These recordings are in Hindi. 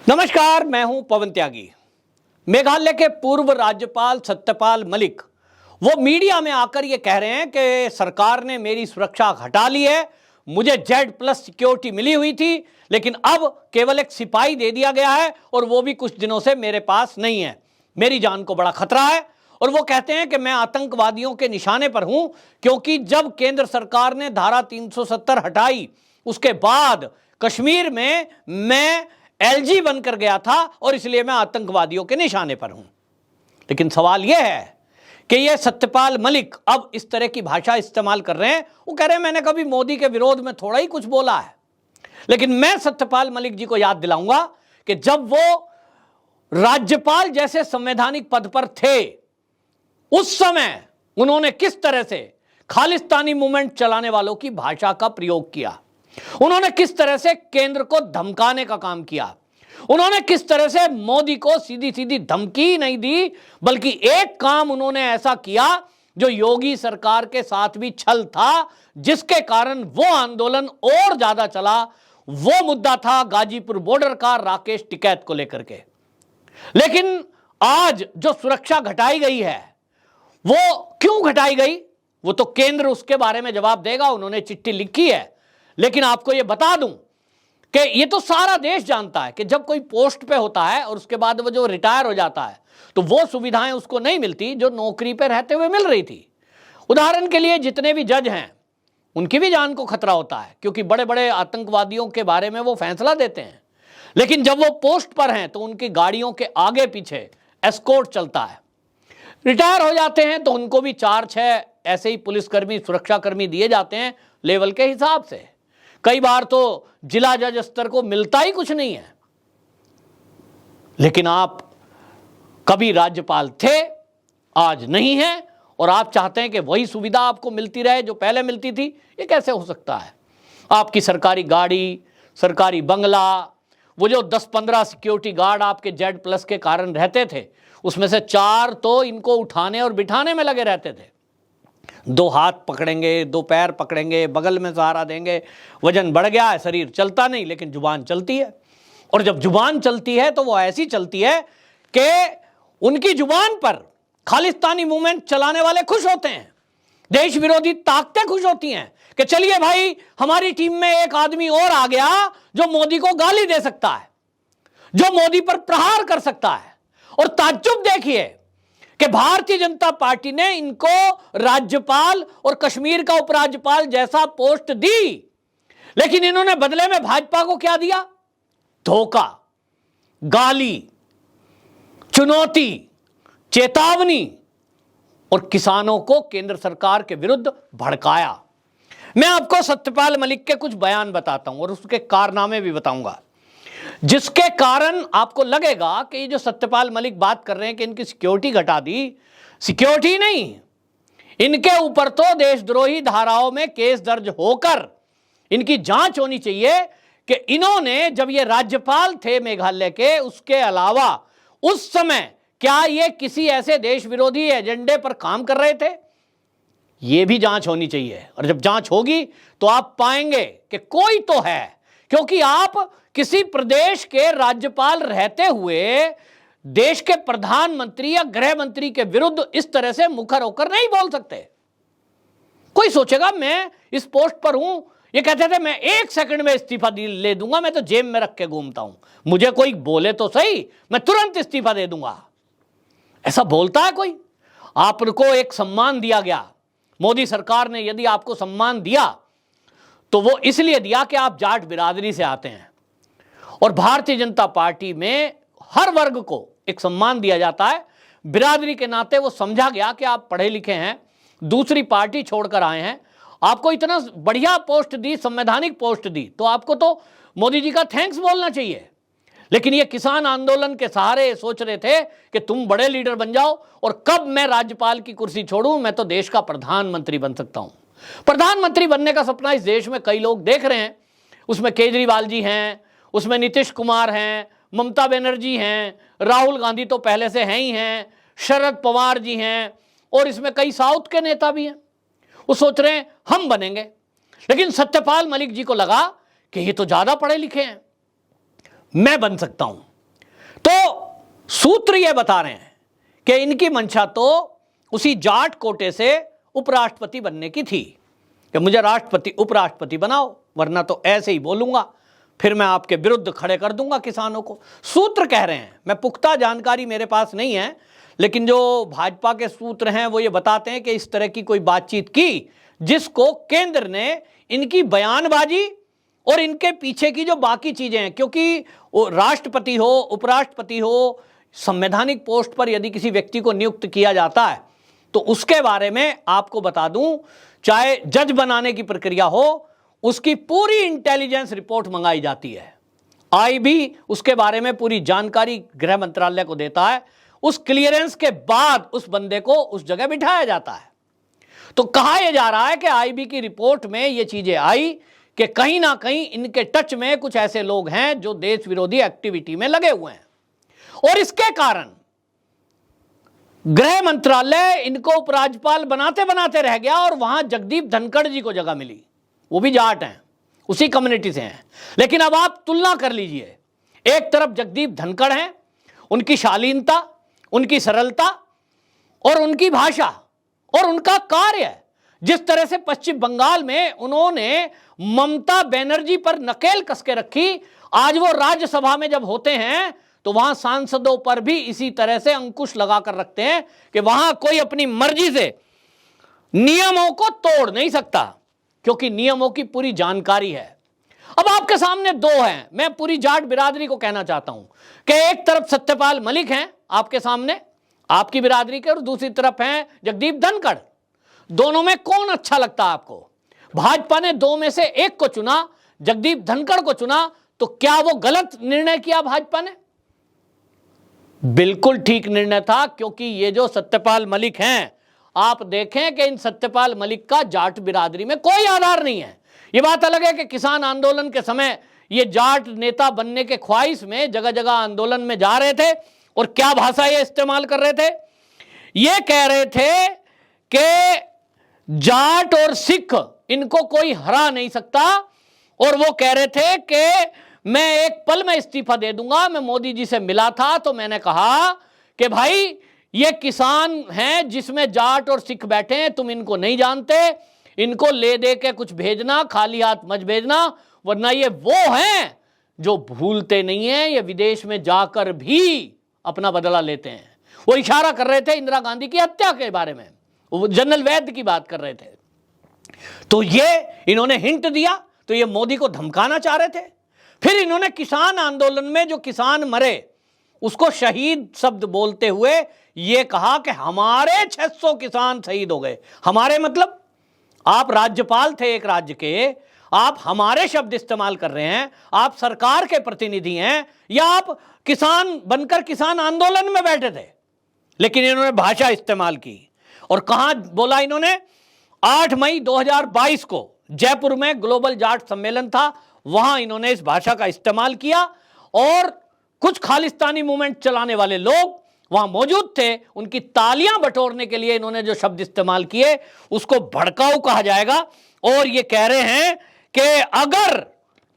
नमस्कार, मैं हूं पवन त्यागी। मेघालय के पूर्व राज्यपाल सत्यपाल मलिक वो मीडिया में आकर ये कह रहे हैं कि सरकार ने मेरी सुरक्षा घटा ली है, मुझे Z+ सिक्योरिटी मिली हुई थी, लेकिन अब केवल एक सिपाही दे दिया गया है और वो भी कुछ दिनों से मेरे पास नहीं है। मेरी जान को बड़ा खतरा है। और वो कहते हैं कि मैं आतंकवादियों के निशाने पर हूं, क्योंकि जब केंद्र सरकार ने धारा 370 हटाई उसके बाद कश्मीर में मैं LG बनकर गया था और इसलिए मैं आतंकवादियों के निशाने पर हूं। लेकिन सवाल यह है कि यह सत्यपाल मलिक अब इस तरह की भाषा इस्तेमाल कर रहे हैं। वो कह रहे हैं मैंने कभी मोदी के विरोध में थोड़ा ही कुछ बोला है। लेकिन मैं सत्यपाल मलिक जी को याद दिलाऊंगा कि जब वो राज्यपाल जैसे संवैधानिक पद पर थे, उस समय उन्होंने किस तरह से खालिस्तानी मूवमेंट चलाने वालों की भाषा का प्रयोग किया, उन्होंने किस तरह से केंद्र को धमकाने का काम किया, उन्होंने किस तरह से मोदी को सीधी सीधी धमकी नहीं दी, बल्कि एक काम उन्होंने ऐसा किया जो योगी सरकार के साथ भी छल था, जिसके कारण वो आंदोलन और ज्यादा चला। वो मुद्दा था गाजीपुर बॉर्डर का राकेश टिकैत को लेकर के। लेकिन आज जो सुरक्षा घटाई गई है, वो क्यों घटाई गई, वो तो केंद्र उसके बारे में जवाब देगा। उन्होंने चिट्ठी लिखी है। लेकिन आपको यह बता दूं कि यह तो सारा देश जानता है कि जब कोई पोस्ट पे होता है और उसके बाद वो जो रिटायर हो जाता है तो वो सुविधाएं उसको नहीं मिलती जो नौकरी पे रहते हुए मिल रही थी। उदाहरण के लिए जितने भी जज हैं उनकी भी जान को खतरा होता है, क्योंकि बड़े बड़े आतंकवादियों के बारे में वो फैसला देते हैं। लेकिन जब वो पोस्ट पर हैं तो उनकी गाड़ियों के आगे पीछे एस्कॉर्ट चलता है। रिटायर हो जाते हैं तो उनको भी 4-6 ऐसे ही पुलिसकर्मी, सुरक्षाकर्मी दिए जाते हैं लेवल के हिसाब से। कई बार तो जिला जज स्तर को मिलता ही कुछ नहीं है। लेकिन आप कभी राज्यपाल थे, आज नहीं है, और आप चाहते हैं कि वही सुविधा आपको मिलती रहे जो पहले मिलती थी। ये कैसे हो सकता है? आपकी सरकारी गाड़ी, सरकारी बंगला, वो जो 10-15 सिक्योरिटी गार्ड आपके Z+ के कारण रहते थे, उसमें से 4 तो इनको उठाने और बिठाने में लगे रहते थे। 2 हाथ पकड़ेंगे, 2 पैर पकड़ेंगे, बगल में सहारा देंगे। वजन बढ़ गया है, शरीर चलता नहीं, लेकिन जुबान चलती है। और जब जुबान चलती है तो वो ऐसी चलती है कि उनकी जुबान पर खालिस्तानी मूवमेंट चलाने वाले खुश होते हैं, देश विरोधी ताकतें खुश होती हैं कि चलिए भाई, हमारी टीम में एक आदमी और आ गया जो मोदी को गाली दे सकता है, जो मोदी पर प्रहार कर सकता है। और ताज्जुब देखिए कि भारतीय जनता पार्टी ने इनको राज्यपाल और कश्मीर का उपराज्यपाल जैसा पोस्ट दी, लेकिन इन्होंने बदले में भाजपा को क्या दिया? धोखा, गाली, चुनौती, चेतावनी, और किसानों को केंद्र सरकार के विरुद्ध भड़काया। मैं आपको सत्यपाल मलिक के कुछ बयान बताता हूं और उसके कारनामे भी बताऊंगा, जिसके कारण आपको लगेगा कि ये जो सत्यपाल मलिक बात कर रहे हैं कि इनकी सिक्योरिटी घटा दी, सिक्योरिटी नहीं, इनके ऊपर तो देशद्रोही धाराओं में केस दर्ज होकर इनकी जांच होनी चाहिए कि इन्होंने जब ये राज्यपाल थे मेघालय के, उसके अलावा उस समय क्या ये किसी ऐसे देश विरोधी एजेंडे पर काम कर रहे थे? ये भी जांच होनी चाहिए। और जब जांच होगी तो आप पाएंगे कि कोई तो है, क्योंकि आप किसी प्रदेश के राज्यपाल रहते हुए देश के प्रधानमंत्री या गृह मंत्री के विरुद्ध इस तरह से मुखर होकर नहीं बोल सकते। कोई सोचेगा मैं इस पोस्ट पर हूं, ये कहते थे मैं 1 सेकंड में इस्तीफा ले दूंगा, मैं तो जेब में रख के घूमता हूं, मुझे कोई बोले तो सही, मैं तुरंत इस्तीफा दे दूंगा। ऐसा बोलता है कोई? आपको एक सम्मान दिया गया, मोदी सरकार ने यदि आपको सम्मान दिया तो वो इसलिए दिया कि आप जाट बिरादरी से आते हैं। और भारतीय जनता पार्टी में हर वर्ग को एक सम्मान दिया जाता है बिरादरी के नाते। वो समझा गया कि आप पढ़े लिखे हैं, दूसरी पार्टी छोड़कर आए हैं, आपको इतना बढ़िया पोस्ट दी, संवैधानिक पोस्ट दी, तो आपको तो मोदी जी का थैंक्स बोलना चाहिए। लेकिन ये किसान आंदोलन के सहारे सोच रहे थे कि तुम बड़े लीडर बन जाओ और कब मैं राज्यपाल की कुर्सी छोड़ूं, मैं तो देश का प्रधानमंत्री बन सकता हूं। प्रधानमंत्री बनने का सपना इस देश में कई लोग देख रहे हैं। उसमें केजरीवाल जी हैं, उसमें नीतीश कुमार हैं, ममता बनर्जी हैं, राहुल गांधी तो पहले से हैं ही हैं, शरद पवार जी हैं, और इसमें कई साउथ के नेता भी हैं। वो सोच रहे हैं हम बनेंगे। लेकिन सत्यपाल मलिक जी को लगा कि ये तो ज्यादा पढ़े लिखे हैं, मैं बन सकता हूं। सूत्र ये बता रहे हैं कि इनकी मंशा तो उसी जाट कोटे से उपराष्ट्रपति बनने की थी कि मुझे राष्ट्रपति उपराष्ट्रपति बनाओ, वरना तो ऐसे ही बोलूंगा, फिर मैं आपके विरुद्ध खड़े कर दूंगा किसानों को। सूत्र कह रहे हैं, मैं पुख्ता जानकारी मेरे पास नहीं है, लेकिन जो भाजपा के सूत्र हैं वो ये बताते हैं कि इस तरह की कोई बातचीत की जिसको केंद्र ने इनकी बयानबाजी और इनके पीछे की जो बाकी चीजें हैं, क्योंकि वो राष्ट्रपति हो, उपराष्ट्रपति हो, संवैधानिक पोस्ट पर यदि किसी व्यक्ति को नियुक्त किया जाता है तो उसके बारे में आपको बता दूं, चाहे जज बनाने की प्रक्रिया हो, उसकी पूरी इंटेलिजेंस रिपोर्ट मंगाई जाती है। आईबी उसके बारे में पूरी जानकारी गृह मंत्रालय को देता है। उस क्लियरेंस के बाद उस बंदे को उस जगह बिठाया जाता है। तो कहा यह जा रहा है कि आईबी की रिपोर्ट में यह चीजें आई कि कहीं ना कहीं इनके टच में कुछ ऐसे लोग हैं जो देश विरोधी एक्टिविटी में लगे हुए हैं, और इसके कारण गृह मंत्रालय इनको उपराज्यपाल बनाते बनाते रह गया और वहां जगदीप धनखड़ जी को जगह मिली। वो भी जाट हैं, उसी कम्युनिटी से हैं। लेकिन अब आप तुलना कर लीजिए, एक तरफ जगदीप धनखड़ हैं, उनकी शालीनता, उनकी सरलता और उनकी भाषा और उनका कार्य, जिस तरह से पश्चिम बंगाल में उन्होंने ममता बनर्जी पर नकेल कस के रखी, आज वो राज्यसभा में जब होते हैं तो वहां सांसदों पर भी इसी तरह से अंकुश लगाकर रखते हैं कि वहां कोई अपनी मर्जी से नियमों को तोड़ नहीं सकता, क्योंकि नियमों की पूरी जानकारी है। अब आपके सामने दो हैं, मैं पूरी जाट बिरादरी को कहना चाहता हूं कि एक तरफ सत्यपाल मलिक हैं आपके सामने, आपकी बिरादरी के, और दूसरी तरफ हैं जगदीप धनखड़। दोनों में कौन अच्छा लगता है आपको? भाजपा ने दो में से एक को चुना, जगदीप धनखड़ को चुना, तो क्या वो गलत निर्णय किया भाजपा ने? बिल्कुल ठीक निर्णय था, क्योंकि ये जो सत्यपाल मलिक हैं, आप देखें कि इन सत्यपाल मलिक का जाट बिरादरी में कोई आधार नहीं है। ये बात अलग है कि किसान आंदोलन के समय ये जाट नेता बनने के ख्वाहिश में जगह जगह आंदोलन में जा रहे थे, और क्या भाषा ये इस्तेमाल कर रहे थे? ये कह रहे थे कि जाट और सिख इनको कोई हरा नहीं सकता, और वो कह रहे थे कि मैं एक पल में इस्तीफा दे दूंगा। मैं मोदी जी से मिला था तो मैंने कहा कि भाई ये किसान हैं जिसमें जाट और सिख बैठे हैं, तुम इनको नहीं जानते, इनको ले दे के कुछ भेजना, खाली हाथ मत भेजना, वरना ये वो हैं जो भूलते नहीं हैं, ये विदेश में जाकर भी अपना बदला लेते हैं। वो इशारा कर रहे थे इंदिरा गांधी की हत्या के बारे में, वो जनरल वैद्य की बात कर रहे थे। तो ये इन्होंने हिंट दिया, तो ये मोदी को धमकाना चाह रहे थे। फिर इन्होंने किसान आंदोलन में जो किसान मरे उसको शहीद शब्द बोलते हुए ये कहा कि हमारे 600 किसान शहीद हो गए। हमारे मतलब आप राज्यपाल थे एक राज्य के, आप हमारे शब्द इस्तेमाल कर रहे हैं, आप सरकार के प्रतिनिधि हैं, या आप किसान बनकर किसान आंदोलन में बैठे थे? लेकिन इन्होंने भाषा इस्तेमाल की, और कहां बोला इन्होंने? 8 मई 2022 को जयपुर में ग्लोबल जाट सम्मेलन था, वहां इन्होंने इस भाषा का इस्तेमाल किया, और कुछ खालिस्तानी मूवमेंट चलाने वाले लोग वहां मौजूद थे, उनकी तालियां बटोरने के लिए इन्होंने जो शब्द इस्तेमाल किए उसको भड़काऊ कहा जाएगा। और ये कह रहे हैं कि अगर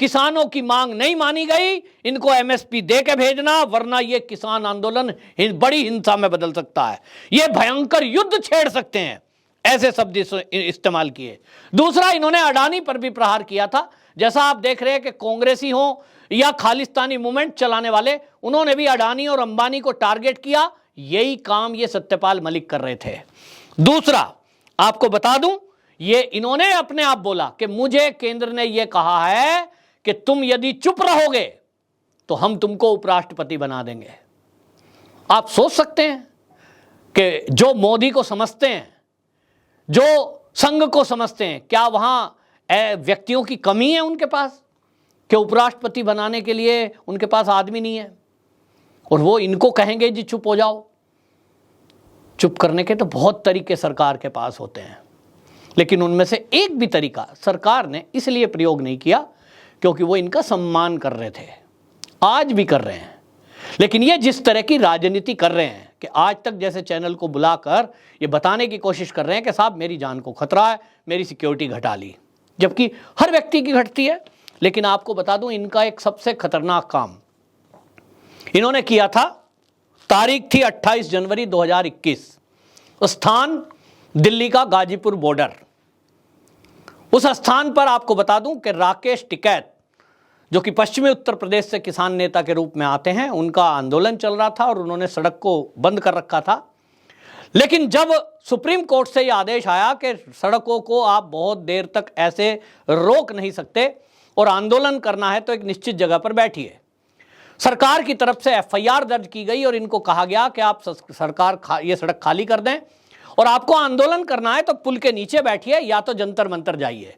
किसानों की मांग नहीं मानी गई, इनको एमएसपी दे के भेजना, वरना ये किसान आंदोलन बड़ी हिंसा में बदल सकता है, ये भयंकर युद्ध छेड़ सकते हैं, ऐसे शब्द इस्तेमाल किए। दूसरा, इन्होंने अडानी पर भी प्रहार किया था। जैसा आप देख रहे हैं कि कांग्रेसी हो या खालिस्तानी मूवमेंट चलाने वाले, उन्होंने भी अडानी और अंबानी को टारगेट किया। यही काम ये सत्यपाल मलिक कर रहे थे। दूसरा, आपको बता दूं, ये इन्होंने अपने आप बोला कि मुझे केंद्र ने यह कहा है कि तुम यदि चुप रहोगे तो हम तुमको उपराष्ट्रपति बना देंगे। आप सोच सकते हैं कि जो मोदी को समझते हैं, जो संघ को समझते हैं, क्या वहां व्यक्तियों की कमी है उनके पास कि उपराष्ट्रपति बनाने के लिए उनके पास आदमी नहीं है? और वो इनको कहेंगे जी चुप हो जाओ। चुप करने के तो बहुत तरीके सरकार के पास होते हैं, लेकिन उनमें से एक भी तरीका सरकार ने इसलिए प्रयोग नहीं किया क्योंकि वो इनका सम्मान कर रहे थे, आज भी कर रहे हैं। लेकिन ये जिस तरह की राजनीति कर रहे हैं कि आज तक जैसे चैनल को बुलाकर ये बताने की कोशिश कर रहे हैं कि साहब मेरी जान को खतरा है, मेरी सिक्योरिटी घटा ली, जबकि हर व्यक्ति की घटती है। लेकिन आपको बता दूं, इनका एक सबसे खतरनाक काम इन्होंने किया था तारीख थी 28 जनवरी 2021। स्थान दिल्ली का गाजीपुर बॉर्डर। उस स्थान पर आपको बता दूं कि राकेश टिकैत, जो कि पश्चिमी उत्तर प्रदेश से किसान नेता के रूप में आते हैं, उनका आंदोलन चल रहा था और उन्होंने सड़क को बंद कर रखा था। लेकिन जब सुप्रीम कोर्ट से यह आदेश आया कि सड़कों को आप बहुत देर तक ऐसे रोक नहीं सकते और आंदोलन करना है तो एक निश्चित जगह पर बैठिए, सरकार की तरफ से एफआईआर दर्ज की गई और इनको कहा गया कि आप सरकार ये सड़क खाली कर दें और आपको आंदोलन करना है तो पुल के नीचे बैठिए या तो जंतर मंतर जाइए,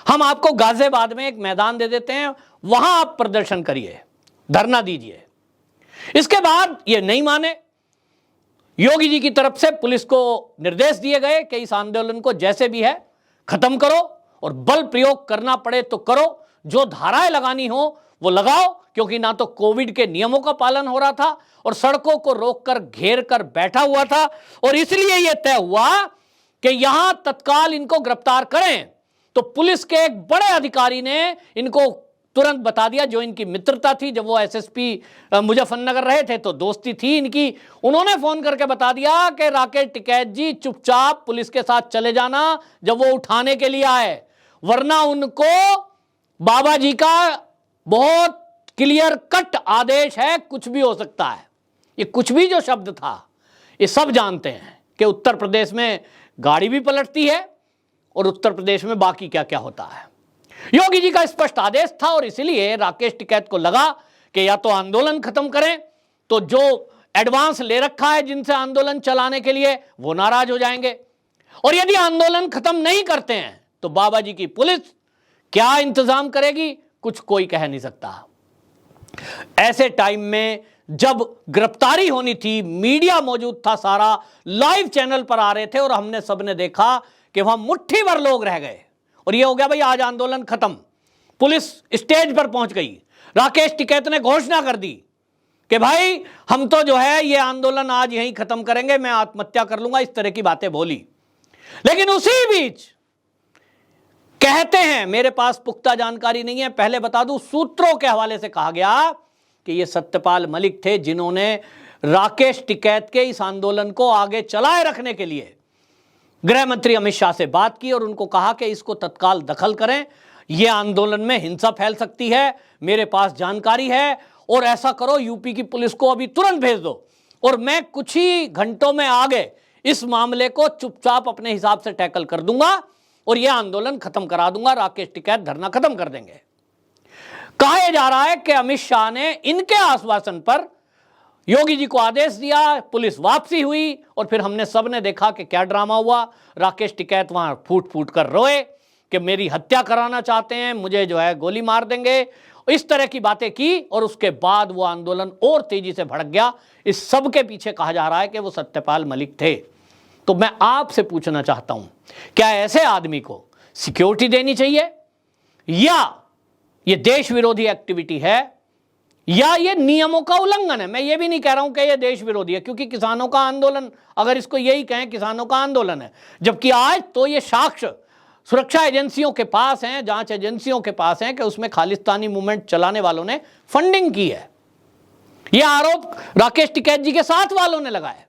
हम आपको गाजियाबाद में एक मैदान दे देते हैं, वहां आप प्रदर्शन करिए, धरना दीजिए। इसके बाद ये नहीं माने। योगी जी की तरफ से पुलिस को निर्देश दिए गए कि इस आंदोलन को जैसे भी है खत्म करो और बल प्रयोग करना पड़े तो करो, जो धाराएं लगानी हो वो लगाओ, क्योंकि ना तो कोविड के नियमों का पालन हो रहा था और सड़कों को रोककर घेर कर बैठा हुआ था, और इसलिए यह तय हुआ कि यहां तत्काल इनको गिरफ्तार करें। तो पुलिस के एक बड़े अधिकारी ने इनको तुरंत बता दिया, जो इनकी मित्रता थी, जब वो एसएसपी मुजफ्फरनगर रहे थे तो दोस्ती थी इनकी, उन्होंने फोन करके बता दिया कि राकेश टिकैत जी चुपचाप पुलिस के साथ चले जाना जब वो उठाने के लिए आए, वरना उनको बाबा जी का बहुत क्लियर कट आदेश है, कुछ भी हो सकता है। ये कुछ भी जो शब्द था, ये सब जानते हैं कि उत्तर प्रदेश में गाड़ी भी पलटती है और उत्तर प्रदेश में बाकी क्या क्या होता है। योगी जी का स्पष्ट आदेश था और इसलिए राकेश टिकैत को लगा कि या तो आंदोलन खत्म करें, तो जो एडवांस ले रखा है जिनसे आंदोलन चलाने के लिए वो नाराज हो जाएंगे, और यदि आंदोलन खत्म नहीं करते हैं तो बाबा जी की पुलिस क्या इंतजाम करेगी, कुछ कोई कह नहीं सकता। ऐसे टाइम में जब गिरफ्तारी होनी थी, मीडिया मौजूद था, सारा लाइव चैनल पर आ रहे थे और हमने सबने देखा कि वहां मुट्ठी भर लोग रह गए और ये हो गया भाई आज आंदोलन खत्म। पुलिस स्टेज पर पहुंच गई, राकेश टिकैत ने घोषणा कर दी कि भाई हम तो जो है ये आंदोलन आज यहीं खत्म करेंगे, मैं आत्महत्या कर लूंगा, इस तरह की बातें बोली। लेकिन उसी बीच कहते हैं, मेरे पास पुख्ता जानकारी नहीं है, पहले बता दूं, सूत्रों के हवाले से कहा गया कि ये सत्यपाल मलिक थे जिन्होंने राकेश टिकैत के इस आंदोलन को आगे चलाए रखने के लिए गृह मंत्री अमित शाह से बात की और उनको कहा कि इसको तत्काल दखल करें, यह आंदोलन में हिंसा फैल सकती है, मेरे पास जानकारी है, और ऐसा करो यूपी की पुलिस को अभी तुरंत भेज दो और मैं कुछ ही घंटों में आगे इस मामले को चुपचाप अपने हिसाब से टैकल कर दूंगा और यह आंदोलन खत्म करा दूंगा, राकेश टिकैत धरना खत्म कर देंगे। कहा जा रहा है कि अमित शाह ने इनके आश्वासन पर योगी जी को आदेश दिया, पुलिस वापसी हुई और फिर हमने सबने देखा कि क्या ड्रामा हुआ। राकेश टिकैत वहां फूट फूट कर रोए कि मेरी हत्या कराना चाहते हैं, मुझे जो है गोली मार देंगे, इस तरह की बातें की और उसके बाद वो आंदोलन और तेजी से भड़क गया। इस सब के पीछे कहा जा रहा है कि वो सत्यपाल मलिक थे। तो मैं आपसे पूछना चाहता हूं, क्या ऐसे आदमी को सिक्योरिटी देनी चाहिए, या ये देश विरोधी एक्टिविटी है, या ये नियमों का उल्लंघन है? मैं ये भी नहीं कह रहा हूं कि ये देश विरोधी है, क्योंकि किसानों का आंदोलन, अगर इसको यही कहें किसानों का आंदोलन है, जबकि आज तो ये साक्ष्य सुरक्षा एजेंसियों के पास हैं, जांच एजेंसियों के पास हैं कि उसमें खालिस्तानी मूवमेंट चलाने वालों ने फंडिंग की है। यह आरोप राकेश टिकैत जी के साथ वालों ने लगाया।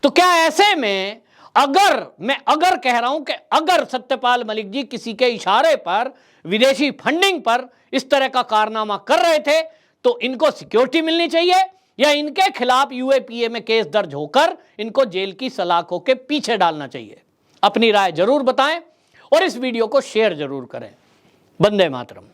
तो क्या ऐसे में अगर कह रहा हूं कि अगर सत्यपाल मलिक जी किसी के इशारे पर, विदेशी फंडिंग पर इस तरह का कारनामा कर रहे थे, तो इनको सिक्योरिटी मिलनी चाहिए या इनके खिलाफ यूएपीए में केस दर्ज होकर इनको जेल की सलाखों के पीछे डालना चाहिए? अपनी राय जरूर बताएं और इस वीडियो को शेयर जरूर करें। वंदे मातरम।